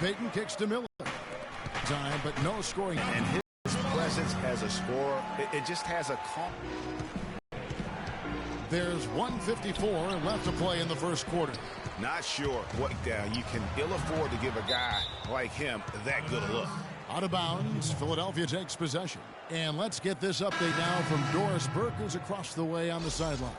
Payton kicks to Miller. Time, but no scoring. And his presence as a scorer, it just has a calm. There's 1:54 left to play in the first quarter. Not sure what down you can ill afford to give a guy like him that good a look. Out of bounds, Philadelphia takes possession. And let's get this update now from Doris Burke, who's across the way on the sideline.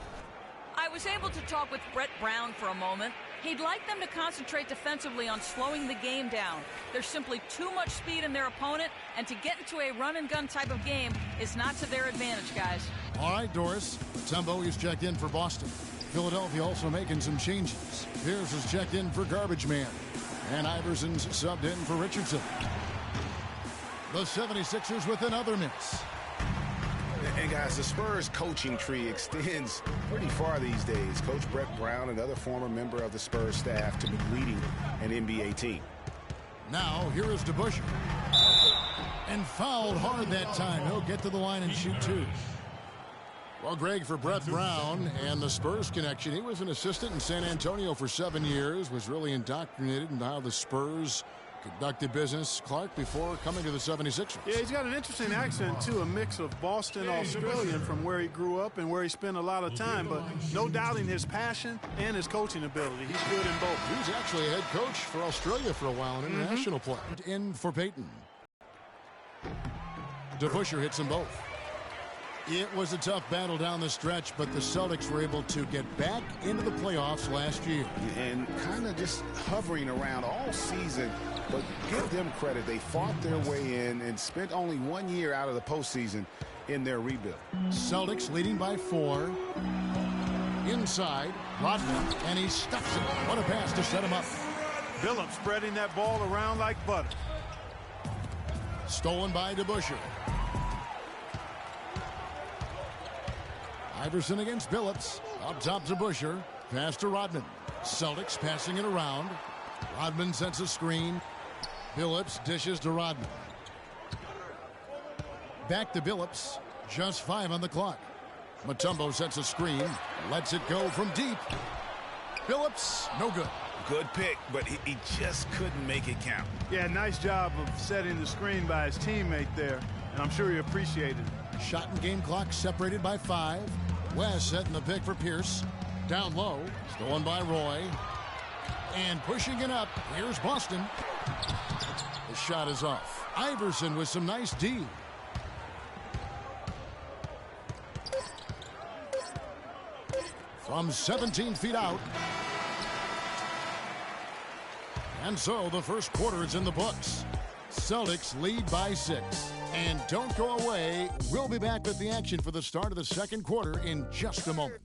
I was able to talk with Brett Brown for a moment. He'd like them to concentrate defensively on slowing the game down. There's simply too much speed in their opponent, and to get into a run-and-gun type of game is not to their advantage, guys. All right, Doris. Tumbo is checked in for Boston. Philadelphia also making some changes. Pierce is checked in for Garbage Man. And Iverson's subbed in for Richardson. The 76ers with another miss. And guys, the Spurs coaching tree extends pretty far these days. Coach Brett Brown, another former member of the Spurs staff, to be leading an NBA team. Now, here is DeBusschere. And fouled hard that time. He'll get to the line and shoot two. Well, Greg, for Brett Brown and the Spurs connection, he was an assistant in San Antonio for 7 years, was really indoctrinated into how the Spurs conducted business, Clark, before coming to the 76ers. Yeah, he's got an interesting accent, too, a mix of Boston Australian from where he grew up and where he spent a lot of time, but no doubting his passion and his coaching ability. He's good in both. He was actually a head coach for Australia for a while, an international player. In for Payton. DeBusschere hits them both. It was a tough battle down the stretch, but the Celtics were able to get back into the playoffs last year. And kind of just hovering around all season, but give them credit. They fought their way in and spent only 1 year out of the postseason in their rebuild. Celtics leading by 4. Inside, Rodman, and he stuffs it. What a pass to set him up. Phillips spreading that ball around like butter. Stolen by DeBusschere. Iverson against Billups. Up top to Busher. Pass to Rodman. Celtics passing it around. Rodman sets a screen. Billups dishes to Rodman. Back to Billups. Just 5 on the clock. Mutombo sets a screen. Lets it go from deep. Billups, no good. Good pick, but he just couldn't make it count. Yeah, nice job of setting the screen by his teammate there, and I'm sure he appreciated it. Shot and game clock separated by 5. West setting the pick for Pierce. Down low. Stolen by Roy. And pushing it up. Here's Boston. The shot is off. Iverson with some nice D. From 17 feet out. And so the first quarter is in the books. Celtics lead by 6. And don't go away. We'll be back with the action for the start of the second quarter in just a moment.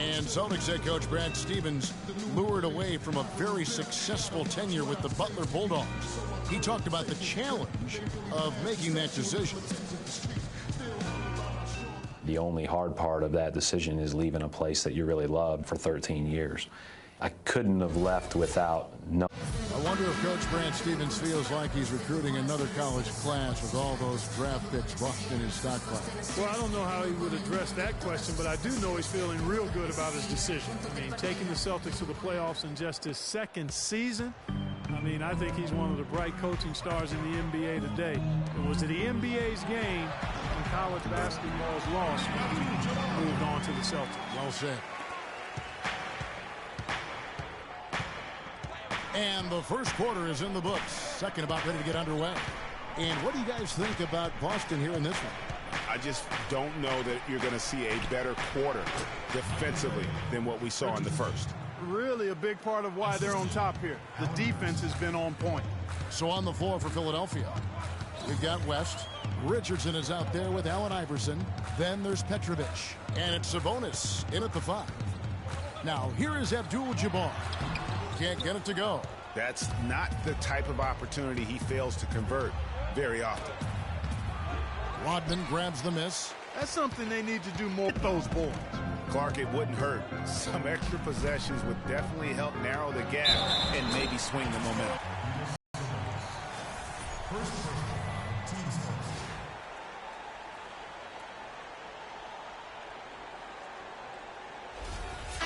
And Celtics head coach Brad Stevens lured away from a very successful tenure with the Butler Bulldogs. He talked about the challenge of making that decision. The only hard part of that decision is leaving a place that you really loved for 13 years. I couldn't have left without no. I wonder if Coach Brad Stevens feels like he's recruiting another college class with all those draft picks locked in his stockpile. Well, I don't know how he would address that question, but I do know he's feeling real good about his decision. I mean, taking the Celtics to the playoffs in just his second season, I mean, I think he's one of the bright coaching stars in the NBA today. It was the NBA's game when college basketball's lost when he moved on to the Celtics. Well said. And the first quarter is in the books. Second about ready to get underway. And what do you guys think about Boston here in this one? I just don't know that you're going to see a better quarter defensively than what we saw in the first. Really a big part of why they're on top here. The defense has been on point. So on the floor for Philadelphia, we've got West. Richardson is out there with Allen Iverson. Then there's Petrovic. And it's Sabonis in at the 5. Now here is Abdul-Jabbar. Can't get it to go. That's not the type of opportunity he fails to convert very often. Rodman grabs the miss. That's something they need to do more with those boards. Clark, it wouldn't hurt. Some extra possessions would definitely help narrow the gap and maybe swing the momentum.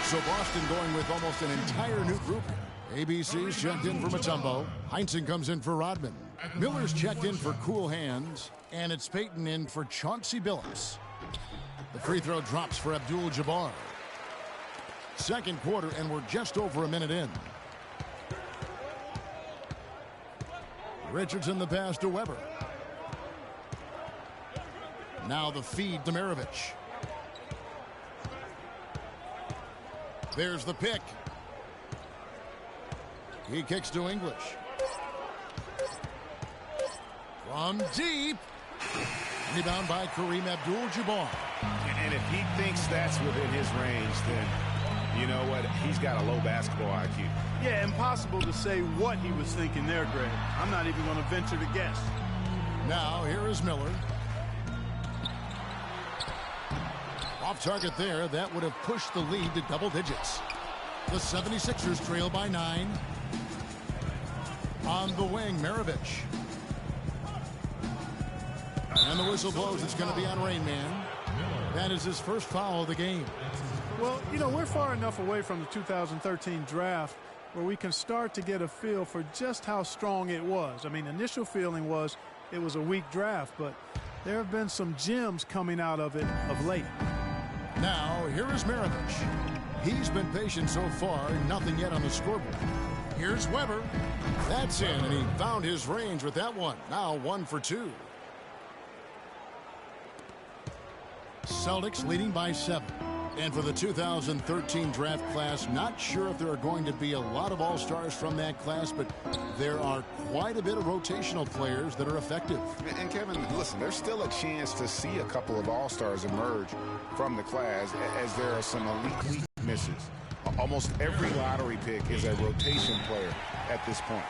So Boston going with almost an entire new group here. ABC's checked in for Mutombo. Heinsohn comes in for Rodman. Miller's checked in for Cool Hands. And it's Payton in for Chauncey Billups. The free throw drops for Abdul-Jabbar. Second quarter, and we're just over a minute in. Richardson the pass to Weber. Now the feed to Maravich. There's the pick. He kicks to English. From deep. Rebound by Kareem Abdul-Jabbar. And if he thinks that's within his range, then you know what? He's got a low basketball IQ. Yeah, impossible to say what he was thinking there, Greg. I'm not even going to venture to guess. Now here is Miller. Off target there. That would have pushed the lead to double digits. The 76ers trail by 9. On the wing, Maravich. And the whistle blows. It's going to be on Rain Man. That is his first foul of the game. Well, you know, we're far enough away from the 2013 draft where we can start to get a feel for just how strong it was. I mean, initial feeling was it was a weak draft, but there have been some gems coming out of it of late. Now, here is Maravich. He's been patient so far, nothing yet on the scoreboard. Here's Weber. That's in, and he found his range with that one. Now 1 for 2. Celtics leading by 7. And for the 2013 draft class, not sure if there are going to be a lot of all-stars from that class, but there are quite a bit of rotational players that are effective. And Kevin, listen, there's still a chance to see a couple of all-stars emerge from the class, as there are some elite misses. Almost every lottery pick is a rotation player at this point.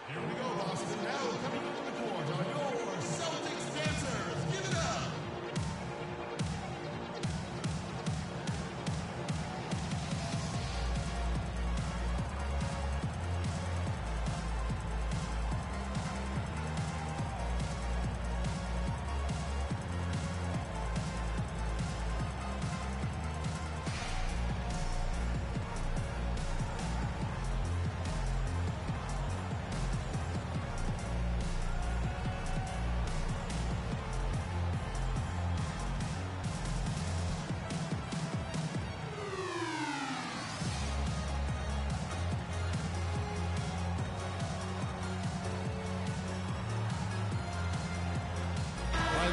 Here we go, Boston. Now coming into the court are your Celtics dancers. Give it up.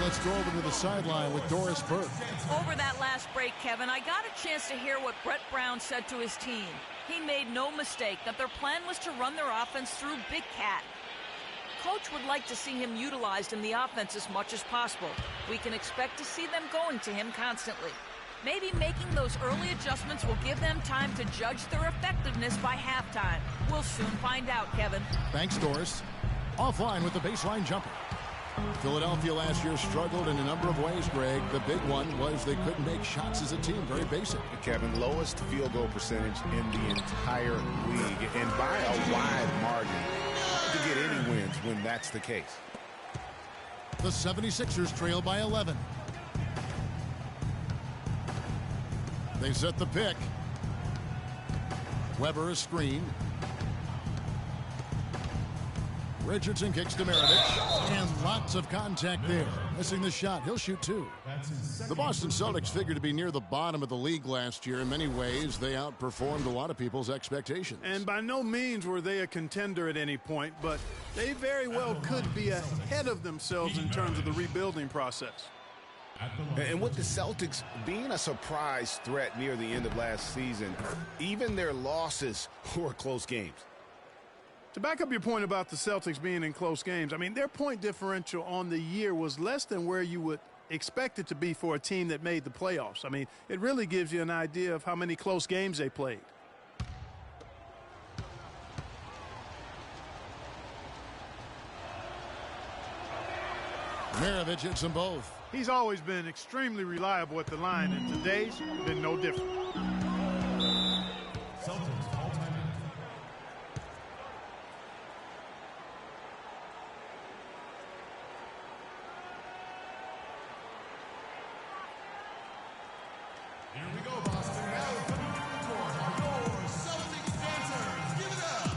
Let's go over to the sideline with Doris Burke. Over that last break, Kevin, I got a chance to hear what Brett Brown said to his team. He made no mistake that their plan was to run their offense through Big Cat. Coach would like to see him utilized in the offense as much as possible. We can expect to see them going to him constantly. Maybe making those early adjustments will give them time to judge their effectiveness by halftime. We'll soon find out, Kevin. Thanks, Doris. Offline with the baseline jumper. Philadelphia last year struggled in a number of ways, Greg. The big one was they couldn't make shots as a team. Very basic. Kevin, lowest field goal percentage in the entire league, and by a wide margin. Hard to get any wins when that's the case. The 76ers trail by 11. They set the pick. Weber a screen. Richardson kicks to Maravich, and lots of contact there. Missing the shot. He'll shoot 2. The Boston Celtics figured to be near the bottom of the league last year. In many ways, they outperformed a lot of people's expectations. And by no means were they a contender at any point, but they very well could be ahead of themselves in terms of the rebuilding process. And with the Celtics being a surprise threat near the end of last season, even their losses were close games. To back up your point about the Celtics being in close games, I mean, their point differential on the year was less than where you would expect it to be for a team that made the playoffs. I mean, it really gives you an idea of how many close games they played. Maravich hits them both. He's always been extremely reliable at the line, and today's been no different. Celtics all-time. Here we go, Boston. Now coming to the court are your Celtics dancers. Give it up.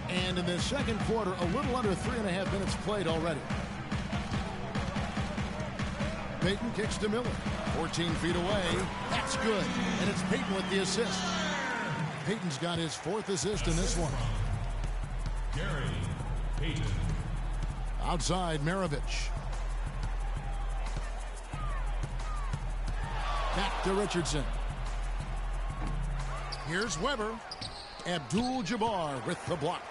And in the second quarter, a little under 3.5 minutes played already. Payton kicks to Miller. 14 feet away. That's good. And it's Payton with the assist. Payton's got his 4th assist in this one. Gary Payton. Outside, Maravich. Back to Richardson. Here's Weber. Abdul-Jabbar with the block.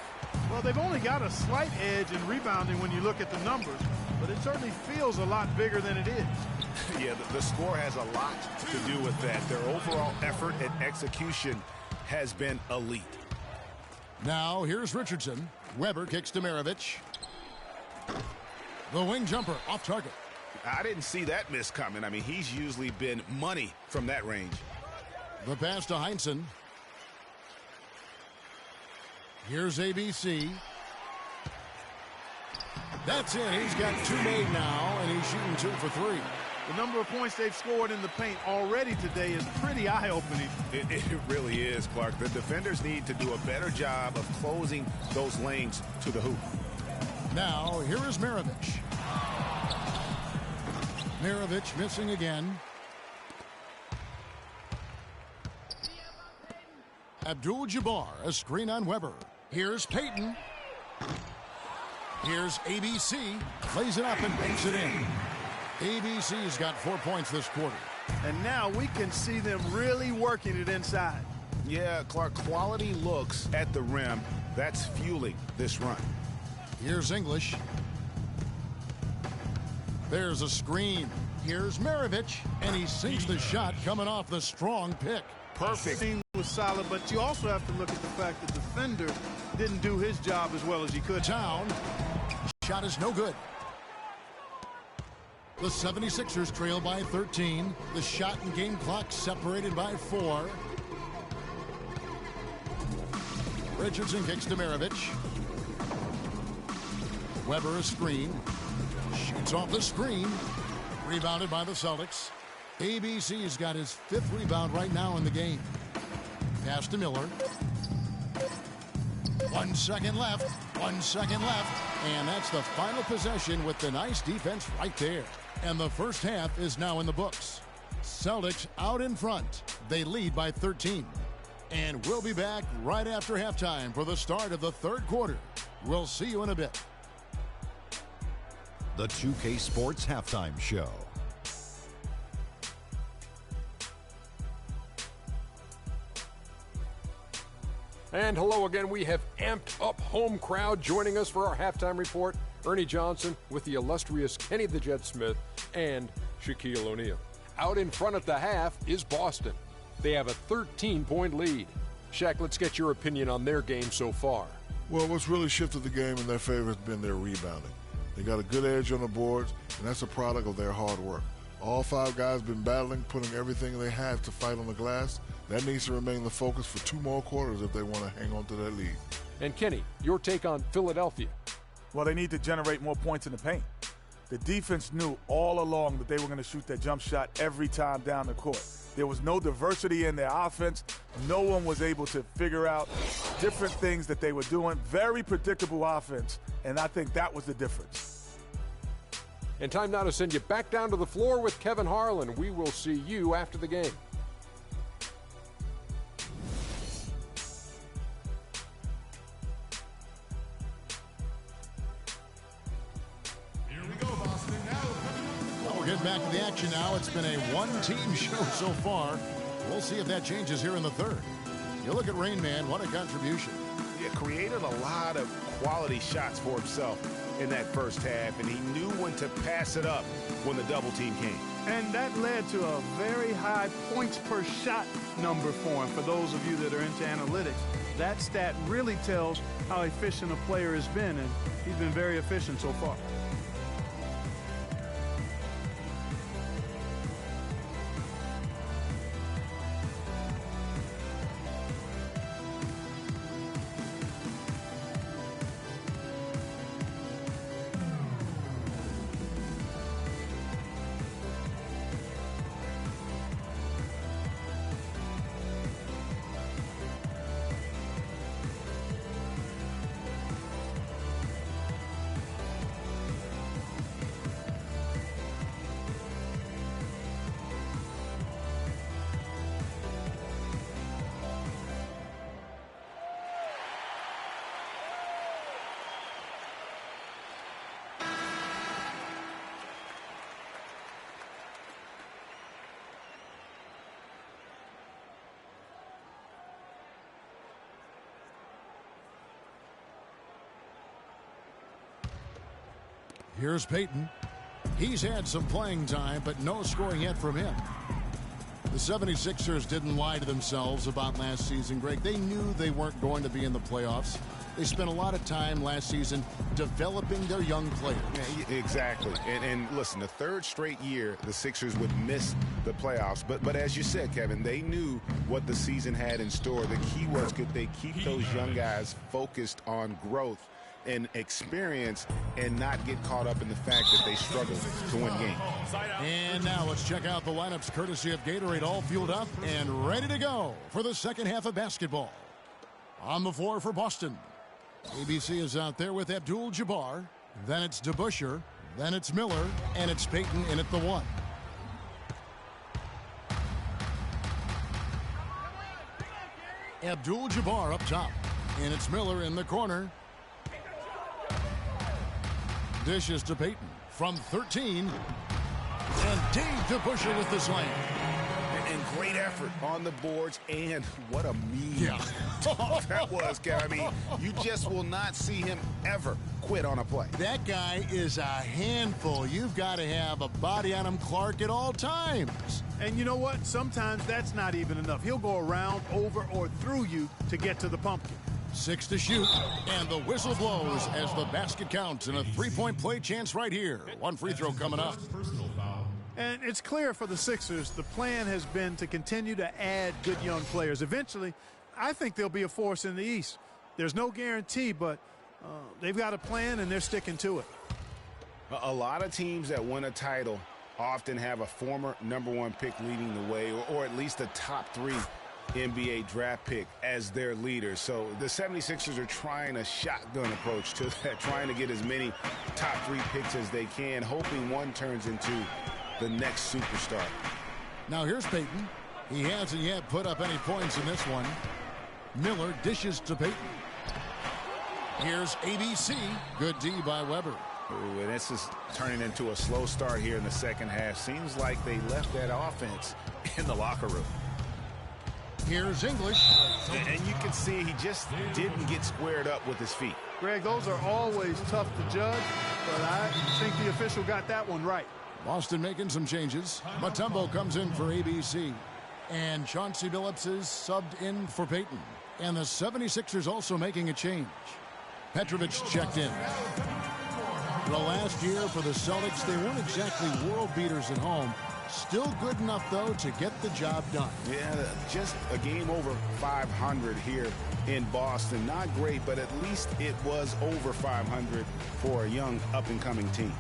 Well, they've only got a slight edge in rebounding when you look at the numbers, but it certainly feels a lot bigger than it is. Yeah, the score has a lot to do with that. Their overall effort and execution has been elite. Now, here's Richardson. Weber kicks to Maravich. The wing jumper off target. I didn't see that miss coming. I mean, he's usually been money from that range. The pass to Heinsohn. Here's ABC. That's it. He's got 2 made now, and he's shooting 2 for 3. The number of points they've scored in the paint already today is pretty eye-opening. It really is, Clark. The defenders need to do a better job of closing those lanes to the hoop. Now, here is Maravich. Maravich missing again. Abdul-Jabbar, a screen on Weber. Here's Payton. Here's ABC. Plays it up and banks it in. ABC's got 4 points this quarter. And now we can see them really working it inside. Yeah, Clark, quality looks at the rim. That's fueling this run. Here's English. There's a screen. Here's Maravich, and he sinks the shot coming off the strong pick. Perfect. The team was solid, but you also have to look at the fact that the defender didn't do his job as well as he could. Down. Shot is no good. The 76ers trail by 13. The shot and game clock separated by 4. Richardson kicks to Maravich. Weber a screen. Shoots off the screen. Rebounded by the Celtics. ABC's got his 5th rebound right now in the game. Pass to Miller. 1 second left. 1 second left. And that's the final possession with the nice defense right there. And the first half is now in the books. Celtics out in front. They lead by 13. And we'll be back right after halftime for the start of the 3rd quarter. We'll see you in a bit. The 2K Sports Halftime Show. And hello again. We have amped up home crowd joining us for our halftime report. Ernie Johnson with the illustrious Kenny the Jet Smith and Shaquille O'Neal. Out in front at the half is Boston. They have a 13-point lead. Shaq, let's get your opinion on their game so far. Well, what's really shifted the game in their favor has been their rebounding. They got a good edge on the boards, and that's a product of their hard work. All 5 guys been battling, putting everything they have to fight on the glass. That needs to remain the focus for 2 more quarters if they want to hang on to that lead. And Kenny, your take on Philadelphia. Well, they need to generate more points in the paint. The defense knew all along that they were going to shoot that jump shot every time down the court. There was no diversity in their offense. No one was able to figure out different things that they were doing. Very predictable offense, and I think that was the difference. And time now to send you back down to the floor with Kevin Harlan. We will see you after the game. We're getting back to the action now. It's been a one-team show so far. We'll see if that changes here in the third. You look at Rain Man, what a contribution. Yeah, created a lot of quality shots for himself in that first half, and he knew when to pass it up when the double team came. And that led to a very high points per shot number for him. For those of you that are into analytics, that stat really tells how efficient a player has been, and he's been very efficient so far. Here's Payton. He's had some playing time, but no scoring yet from him. The 76ers didn't lie to themselves about last season, Greg. They knew they weren't going to be in the playoffs. They spent a lot of time last season developing their young players. Yeah, exactly. And listen, the third straight year the Sixers would miss the playoffs. But as you said, Kevin, they knew what the season had in store. The key was, could they keep those young guys focused on growth and experience and not get caught up in the fact that they struggle to win games. And now let's check out the lineups courtesy of Gatorade, all fueled up and ready to go for the second half of basketball. On the floor for Boston, ABC is out there with Abdul-Jabbar, then it's DeBusschere, then it's Miller, and it's Payton in at the one. Abdul-Jabbar up top, and it's Miller in the corner. Dishes to Payton from 13. And Dave DeBusschere with the slam. And great effort on the boards, and what a mean that was, Kevin. I mean, you just will not see him ever quit on a play. That guy is a handful. You've got to have a body on him, Clark, at all times. And you know what? Sometimes that's not even enough. He'll go around, over, or through you to get to the pumpkin. 6 to shoot, and the whistle blows as the basket counts, and a three-point play chance right here. One free throw coming up. And it's clear for the Sixers, the plan has been to continue to add good young players. Eventually, I think they'll be a force in the East. There's no guarantee, but they've got a plan, and they're sticking to it. A lot of teams that win a title often have a former #1 pick leading the way, or at least a top 3 NBA draft pick as their leader. So the 76ers are trying a shotgun approach to that, trying to get as many top 3 picks as they can, hoping one turns into the next superstar. Now here's Payton. He hasn't yet put up any points in this one. Miller dishes to Payton. Here's ABC. Good D by Weber. Ooh, and this is turning into a slow start here in the second half. Seems like they left that offense in the locker room. Here's English. And you can see he just didn't get squared up with his feet. Greg, those are always tough to judge, but I think the official got that one right. Boston making some changes. Mutombo comes in for ABC. And Chauncey Billups is subbed in for Payton. And the 76ers also making a change. Petrovic checked in. The last year for the Celtics, they weren't exactly world beaters at home. Still good enough, though, to get the job done. Yeah, just a game over 500 here in Boston. Not great, but at least it was over 500 for a young up-and-coming team.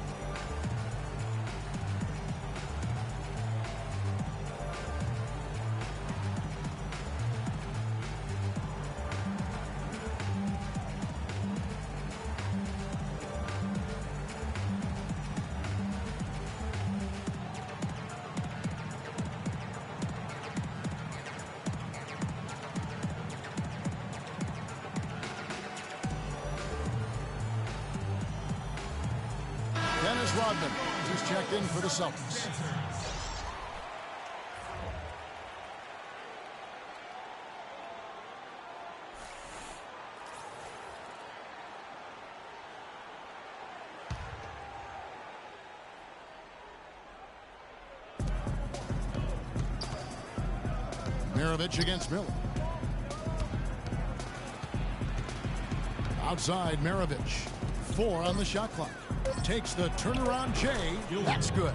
Rodman. He's checked in for the Celtics. Maravich against Miller. Outside Maravich. 4 on the shot clock. Takes the turnaround J. That's good.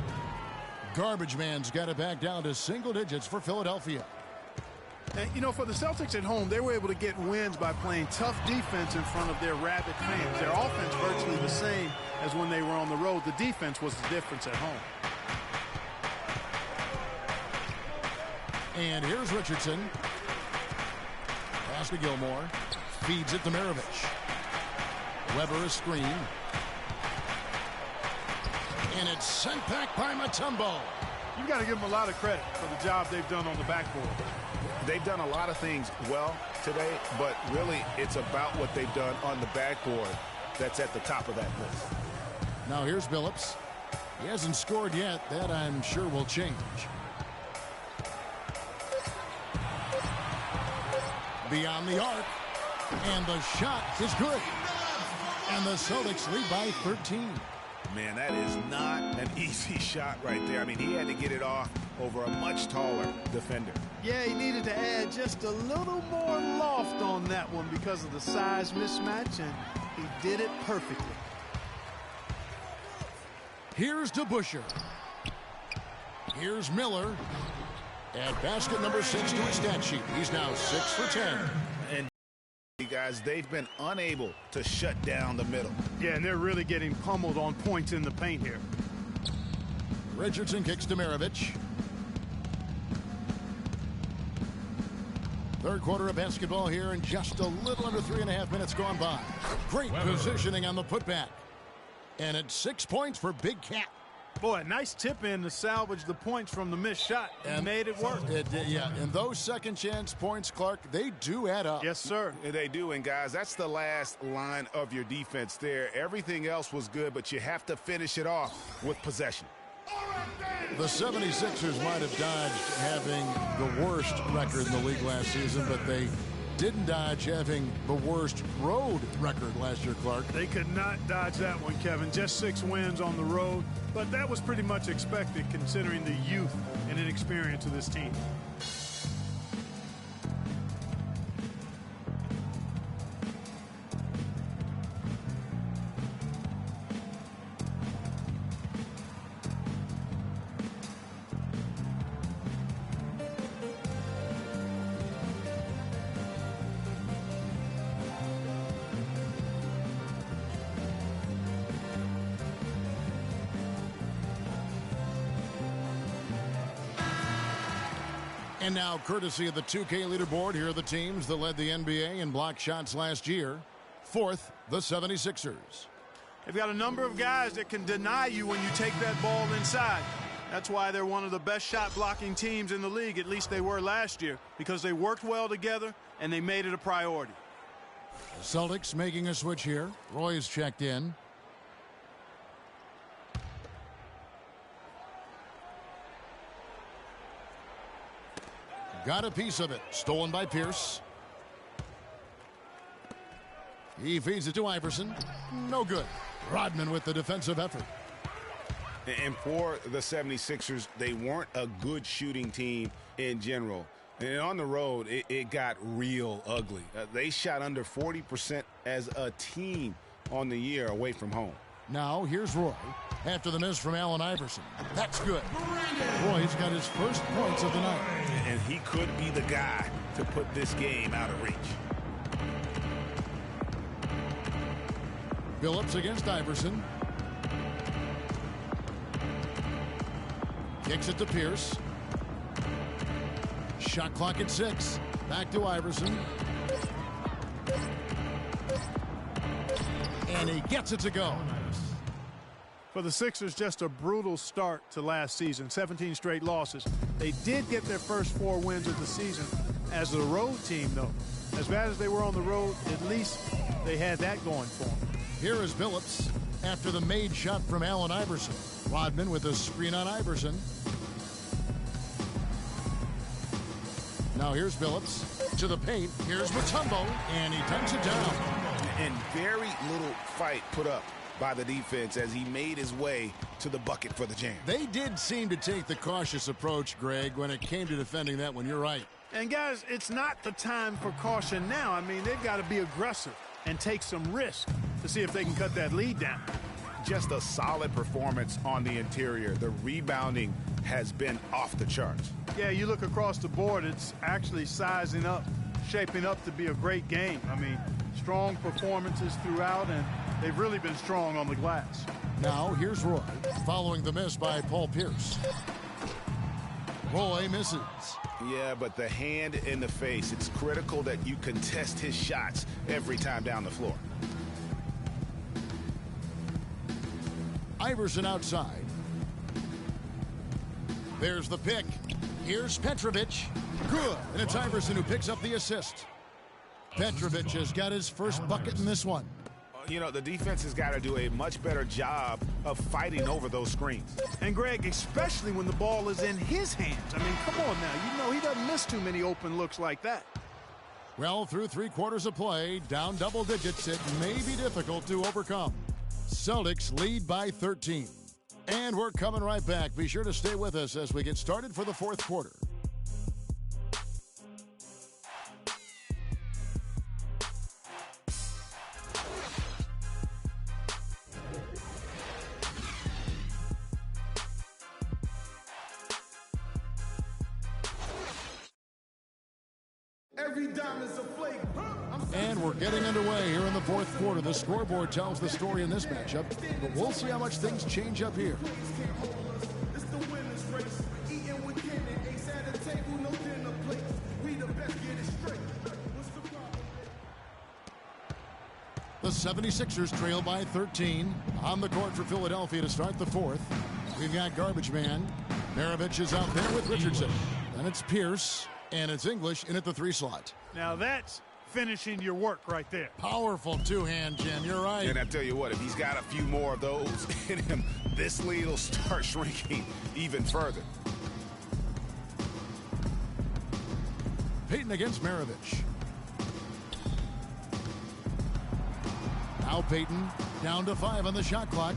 Garbage man's got it back down to single digits for Philadelphia. And, you know, for the Celtics at home, they were able to get wins by playing tough defense in front of their rabid fans. Their offense virtually the same as when they were on the road. The defense was the difference at home. And here's Richardson. Pass to Gilmore. Feeds it to Maravich. Weber a screen. And it's sent back by Mutombo. You've got to give them a lot of credit for the job they've done on the backboard. They've done a lot of things well today, but really it's about what they've done on the backboard that's at the top of that list. Now here's Billups. He hasn't scored yet. That I'm sure will change. Beyond the arc. And the shot is good. And the Celtics lead by 13. Man, that is not an easy shot right there. I mean, he had to get it off over a much taller defender. Yeah, he needed to add just a little more loft on that one because of the size mismatch, and he did it perfectly. Here's DeBusschere. Here's Miller. At basket number 6 to his stat sheet. He's now 6 for 10. And guys, they've been unable to shut down the middle. Yeah, and they're really getting pummeled on points in the paint here. Richardson kicks to Maravich. Third quarter of basketball here, and just a little under 3.5 minutes gone by. Great positioning on the putback. And it's 6 points for Big Cat. Boy, nice tip in to salvage the points from the missed shot. And made it work. Yeah, and those second chance points, Clark, they do add up. Yes, sir. They do, and guys, that's the last line of your defense there. Everything else was good, but you have to finish it off with possession. The 76ers might have dodged having the worst record in the league last season, but they didn't dodge having the worst road record last year, Clark. They could not dodge that one, Kevin. Just 6 wins on the road, but that was pretty much expected considering the youth and inexperience of this team. And now, courtesy of the 2K leaderboard, here are the teams that led the NBA in block shots last year. Fourth, the 76ers. They've got a number of guys that can deny you when you take that ball inside. That's why they're one of the best shot blocking teams in the league, at least they were last year, because they worked well together and they made it a priority. The Celtics making a switch here. Roy's checked in. Got a piece of it. Stolen by Pierce. He feeds it to Iverson. No good. Rodman with the defensive effort. And for the 76ers, they weren't a good shooting team in general. And on the road, it got real ugly. They shot under 40% as a team on the year away from home. Now, here's Roy. After the miss from Allen Iverson. That's good. Roy's got his first points of the night. And he could be the guy to put this game out of reach. Billups against Iverson. Kicks it to Pierce. Shot clock at 6. Back to Iverson. And he gets it to go. For the Sixers, just a brutal start to last season. 17 straight losses. They did get their first 4 wins of the season as a road team, though. As bad as they were on the road, at least they had that going for them. Here is Billups. after the made shot from Allen Iverson. Rodman with a screen on Iverson. Now here's Billups to the paint. Here's Mutombo, and he dunks it down. And very little fight put up by the defense as he made his way to the bucket for the jam. They did seem to take the cautious approach, Greg, when it came to defending that one. You're right. And, guys, it's not the time for caution now. I mean, they've got to be aggressive and take some risk to see if they can cut that lead down. Just a solid performance on the interior. The rebounding has been off the charts. Yeah, you look across the board, it's actually sizing up, shaping up to be a great game. I mean, strong performances throughout, and they've really been strong on the glass. Now, here's Roy, following the miss by Paul Pierce. Roy misses. Yeah, but the hand in the face, it's critical that you contest his shots every time down the floor. Iverson outside. There's the pick. Here's Petrovic. Good. And it's Iverson who picks up the assist. Petrovic has got his first bucket in this one. You know, the defense has got to do a much better job of fighting over those screens. And, Greg, especially when the ball is in his hands. I mean, come on now. You know he doesn't miss too many open looks like that. Well, through 3 quarters of play, down double digits, it may be difficult to overcome. Celtics lead by 13. And we're coming right back. Be sure to stay with us as we get started for the 4th quarter. Every dime is a flake. And we're getting underway here in the 4th quarter. The scoreboard tells the story in this matchup, but we'll see how much things change up here. It's the winner's race. Eating with Kenny, ace at a table, no dinner plates. We the best, get it straight. What's the problem? The 76ers trail by 13. On the court for Philadelphia to start the 4th. We've got Garbage Man. Maravich is out there with Richardson. Then it's Pierce, and it's English in at the 3 slot. Now that's finishing your work right there. Powerful two-hand, Jim. You're right. And I tell you what, if he's got a few more of those in him, this lead will start shrinking even further. Payton against Maravich. Now Payton down to 5 on the shot clock.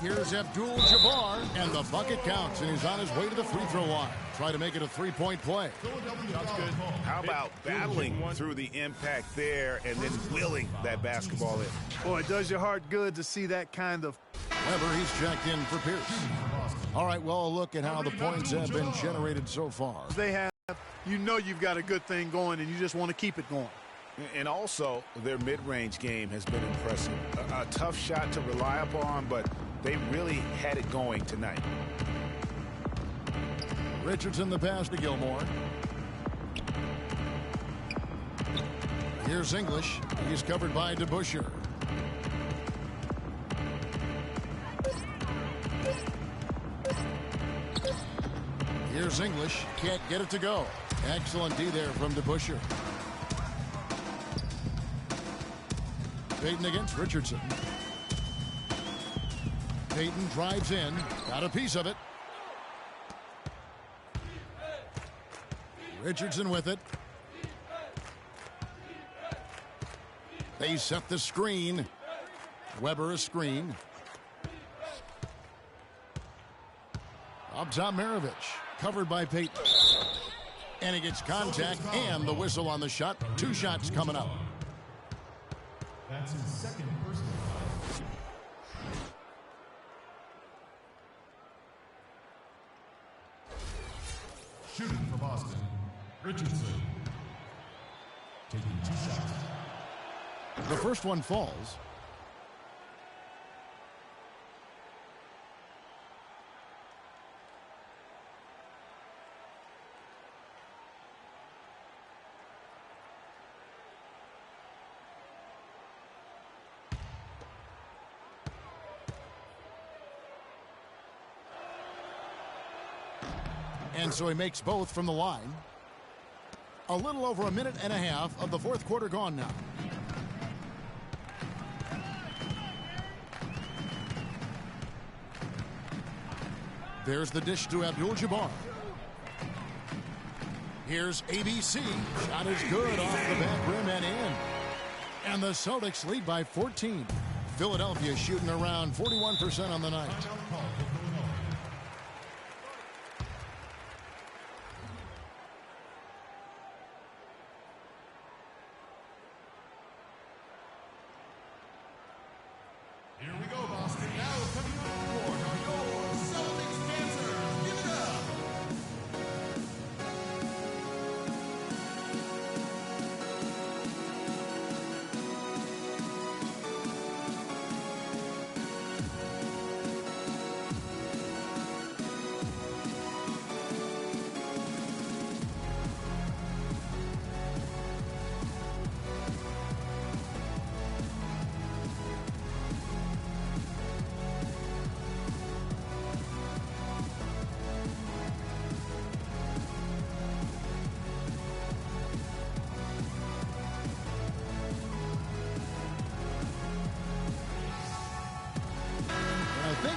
Here's Abdul-Jabbar, and the bucket counts, and he's on his way to the free throw line. Try to make it a 3-point play. Sounds good. How about battling through the impact there and then willing that basketball in? Boy, it does your heart good to see that kind of. Weber, he's checked in for Pierce. All right, well, a look at how the points have been generated so far. They have, you know you've got a good thing going, and you just want to keep it going. And also, their mid-range game has been impressive. A tough shot to rely upon, but they really had it going tonight. Richardson the pass to Gilmore. Here's English. He's covered by DeBusschere. Here's English. Can't get it to go. Excellent D there from DeBusschere. Payton against Richardson. Payton drives in. Got a piece of it. Richardson with it. They set the screen. Weber a screen. Up top Maravich. Covered by Payton. And he gets contact and the whistle on the shot. 2 shots coming up. That's his second personal foul. Shooting for Boston, Richardson. Taking 2 shots. The first one falls. And so he makes both from the line. A little over a minute and a half of the 4th quarter gone now. There's the dish to Abdul-Jabbar. Here's ABC. Shot is good off the back rim and in. And the Celtics lead by 14. Philadelphia shooting around 41% on the night. Here we go, Boston. Now coming on the court are your Celtics dancers. Give it up.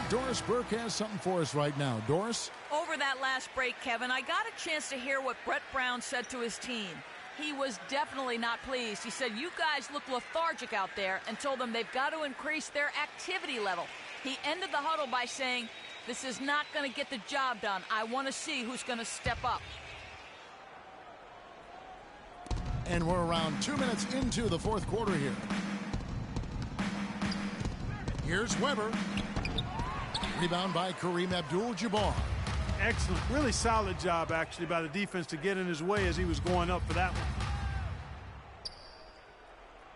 Doris Burke has something for us right now. Doris? Over that last break, Kevin, I got a chance to hear what Brett Brown said to his team. He was definitely not pleased. He said, you guys look lethargic out there, and told them they've got to increase their activity level. He ended the huddle by saying, this is not going to get the job done. I want to see who's going to step up. And we're around 2 minutes into the fourth quarter here. Here's Weber. Rebound by Kareem Abdul-Jabbar. Excellent. Really solid job, actually, by the defense to get in his way as he was going up for that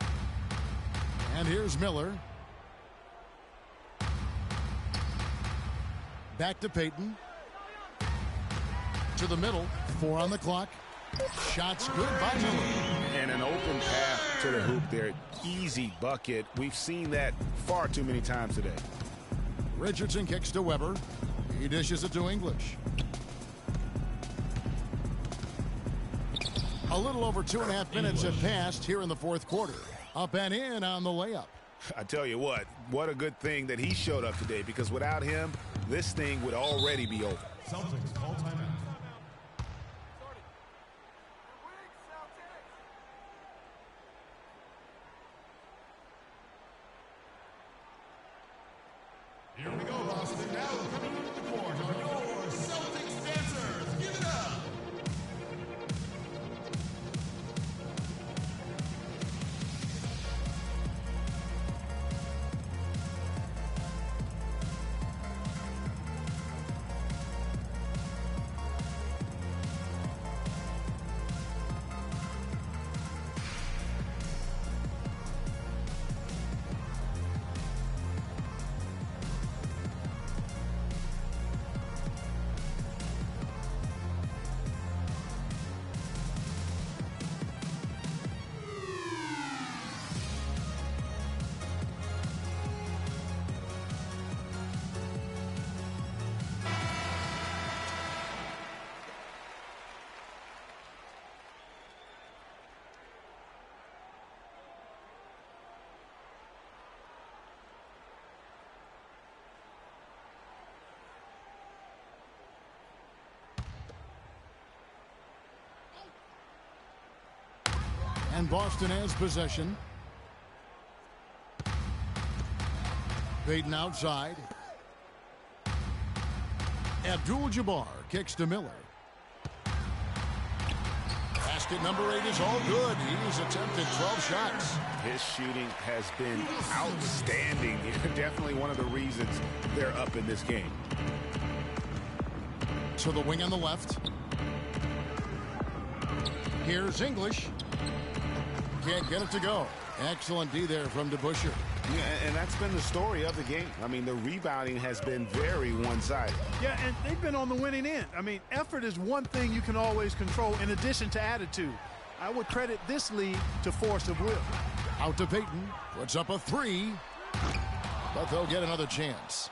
one. And here's Miller. Back to Payton. To the middle. 4 on the clock. Shots good by Miller. And an open path to the hoop there. Easy bucket. We've seen that far too many times today. Richardson kicks to Weber. He dishes it to English. A little over 2.5 minutes have passed here in the fourth quarter. Up and in on the layup. I tell you what a good thing that he showed up today, because without him, this thing would already be over. Celtics call timeout. Here we go, Boston. Now coming into the court are your Celtics dancers. Give it up. And Boston has possession. Payton outside. Abdul-Jabbar kicks to Miller. Basket number 8 is all good. He's attempted 12 shots. His shooting has been outstanding. Definitely one of the reasons they're up in this game. To the wing on the left. Here's English. Can't get it to go. Excellent D there from DeBusschere. Yeah, and that's been the story of the game. I mean, the rebounding has been very one-sided. Yeah, and they've been on the winning end. I mean, effort is one thing you can always control in addition to attitude. I would credit this lead to force of will. Out to Payton. Puts up a 3. But they'll get another chance.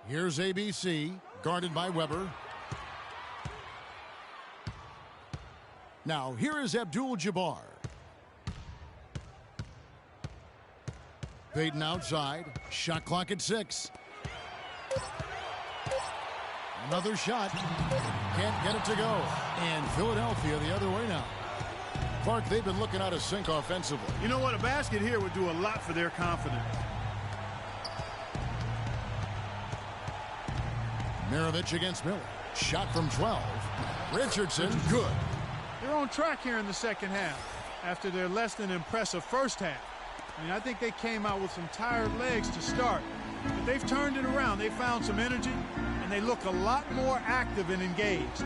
Here's ABC. Guarded by Weber. Now, here is Abdul-Jabbar. Payton outside. Shot clock at 6. Another shot. Can't get it to go. And Philadelphia the other way now. Clark, they've been looking out of sync offensively. You know what? A basket here would do a lot for their confidence. Mirovic against Miller. Shot from 12. Richardson, good. They're on track here in the second half after their less than impressive first half. I mean, I think they came out with some tired legs to start, but they've turned it around. They found some energy, and they look a lot more active and engaged.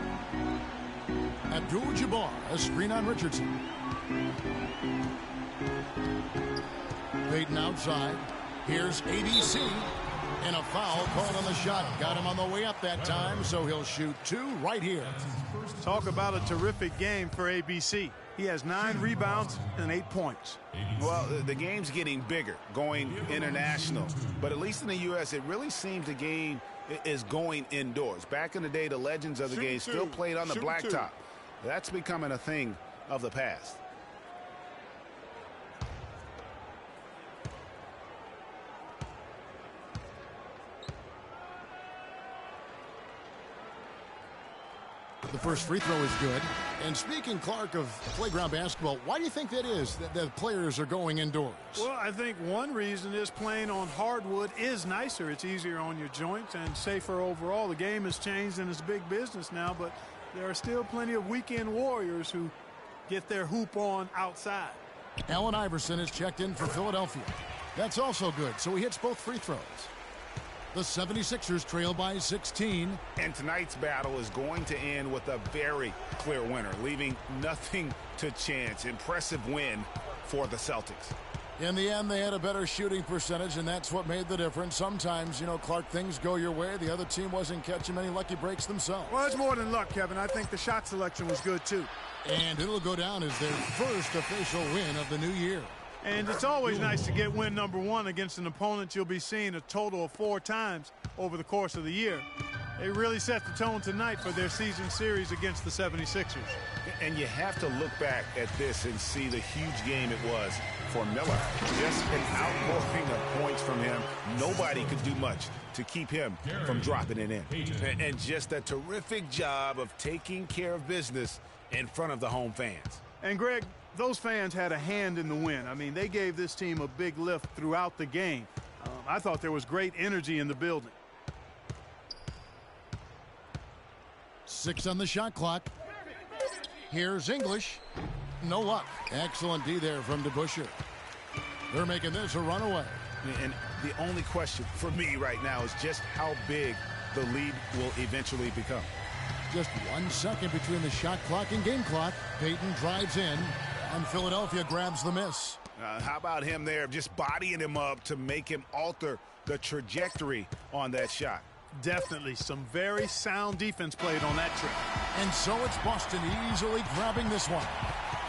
Abdul-Jabbar, a screen on Richardson. Payton outside. Here's ABC. And a foul called on the shot. Got him on the way up that time, so he'll shoot 2 right here. Talk about a terrific game for ABC. He has 9 rebounds and 8 points. Well, the game's getting bigger, going international. But at least in the U.S., it really seems the game is going indoors. Back in the day, the legends of the game still played on the blacktop. That's becoming a thing of the past. The first free throw is good. And speaking, Clark, of playground basketball, why do you think that is, that the players are going indoors? Well, I think one reason is playing on hardwood is nicer. It's easier on your joints and safer overall. The game has changed and it's big business now, but there are still plenty of weekend warriors who get their hoop on outside. Allen Iverson is checked in for Philadelphia. That's also good, so he hits both free throws. The 76ers trail by 16. And tonight's battle is going to end with a very clear winner, leaving nothing to chance. Impressive win for the Celtics. In the end, they had a better shooting percentage, and that's what made the difference. Sometimes, you know, Clark, things go your way. The other team wasn't catching many lucky breaks themselves. Well, it's more than luck, Kevin. I think the shot selection was good, too. And it'll go down as their first official win of the new year. And it's always nice to get win number 1 against an opponent you'll be seeing a total of 4 times over the course of the year. They really set the tone tonight for their season series against the 76ers. And you have to look back at this and see the huge game it was for Miller. Just an outpouring of points from him. Nobody could do much to keep him from dropping it in. And just a terrific job of taking care of business in front of the home fans. And Greg, those fans had a hand in the win. I mean, they gave this team a big lift throughout the game. I thought there was great energy in the building. 6 on the shot clock. Here's English. No luck. Excellent D there from DeBusschere. They're making this a runaway. And the only question for me right now is just how big the lead will eventually become. Just 1 second between the shot clock and game clock. Payton drives in, and Philadelphia grabs the miss. How about him there, just bodying him up to make him alter the trajectory on that shot? Definitely some very sound defense played on that trip. And so it's Boston easily grabbing this one.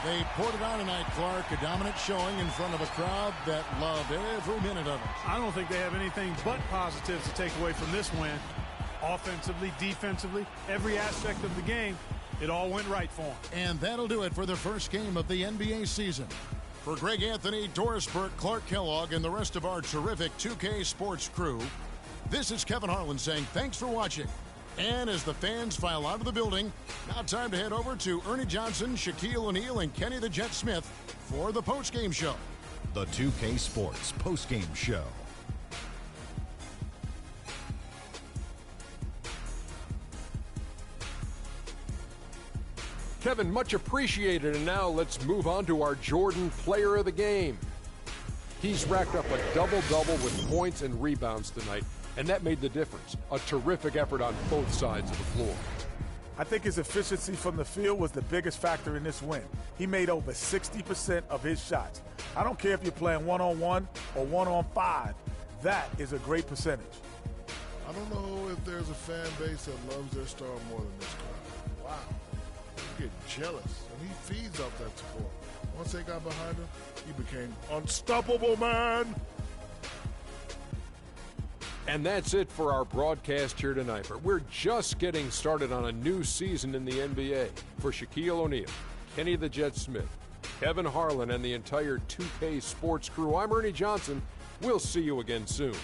They poured it on tonight, Clark. A dominant showing in front of a crowd that loved every minute of it. I don't think they have anything but positives to take away from this win. Offensively, defensively, every aspect of the game, it all went right for them. And that'll do it for the first game of the NBA season. For Greg Anthony, Doris Burke, Clark Kellogg, and the rest of our terrific 2K Sports crew, this is Kevin Harlan saying thanks for watching. And as the fans file out of the building, now time to head over to Ernie Johnson, Shaquille O'Neal, and Kenny the Jet Smith for the postgame show. The 2K Sports postgame show. Kevin, much appreciated. And now let's move on to our Jordan Player of the Game. He's racked up a double-double with points and rebounds tonight, and that made the difference. A terrific effort on both sides of the floor. I think his efficiency from the field was the biggest factor in this win. He made over 60% of his shots. I don't care if you're playing one-on-one or one-on-5. That is a great percentage. I don't know if there's a fan base that loves their star more than this crowd. Wow. They're getting jealous, and he feeds off that support. Once they got behind him, he became unstoppable, man. And that's it for our broadcast here tonight. But we're just getting started on a new season in the NBA. For Shaquille O'Neal, Kenny the Jet Smith, Kevin Harlan, and the entire 2K Sports crew, I'm Ernie Johnson, We'll see you again soon.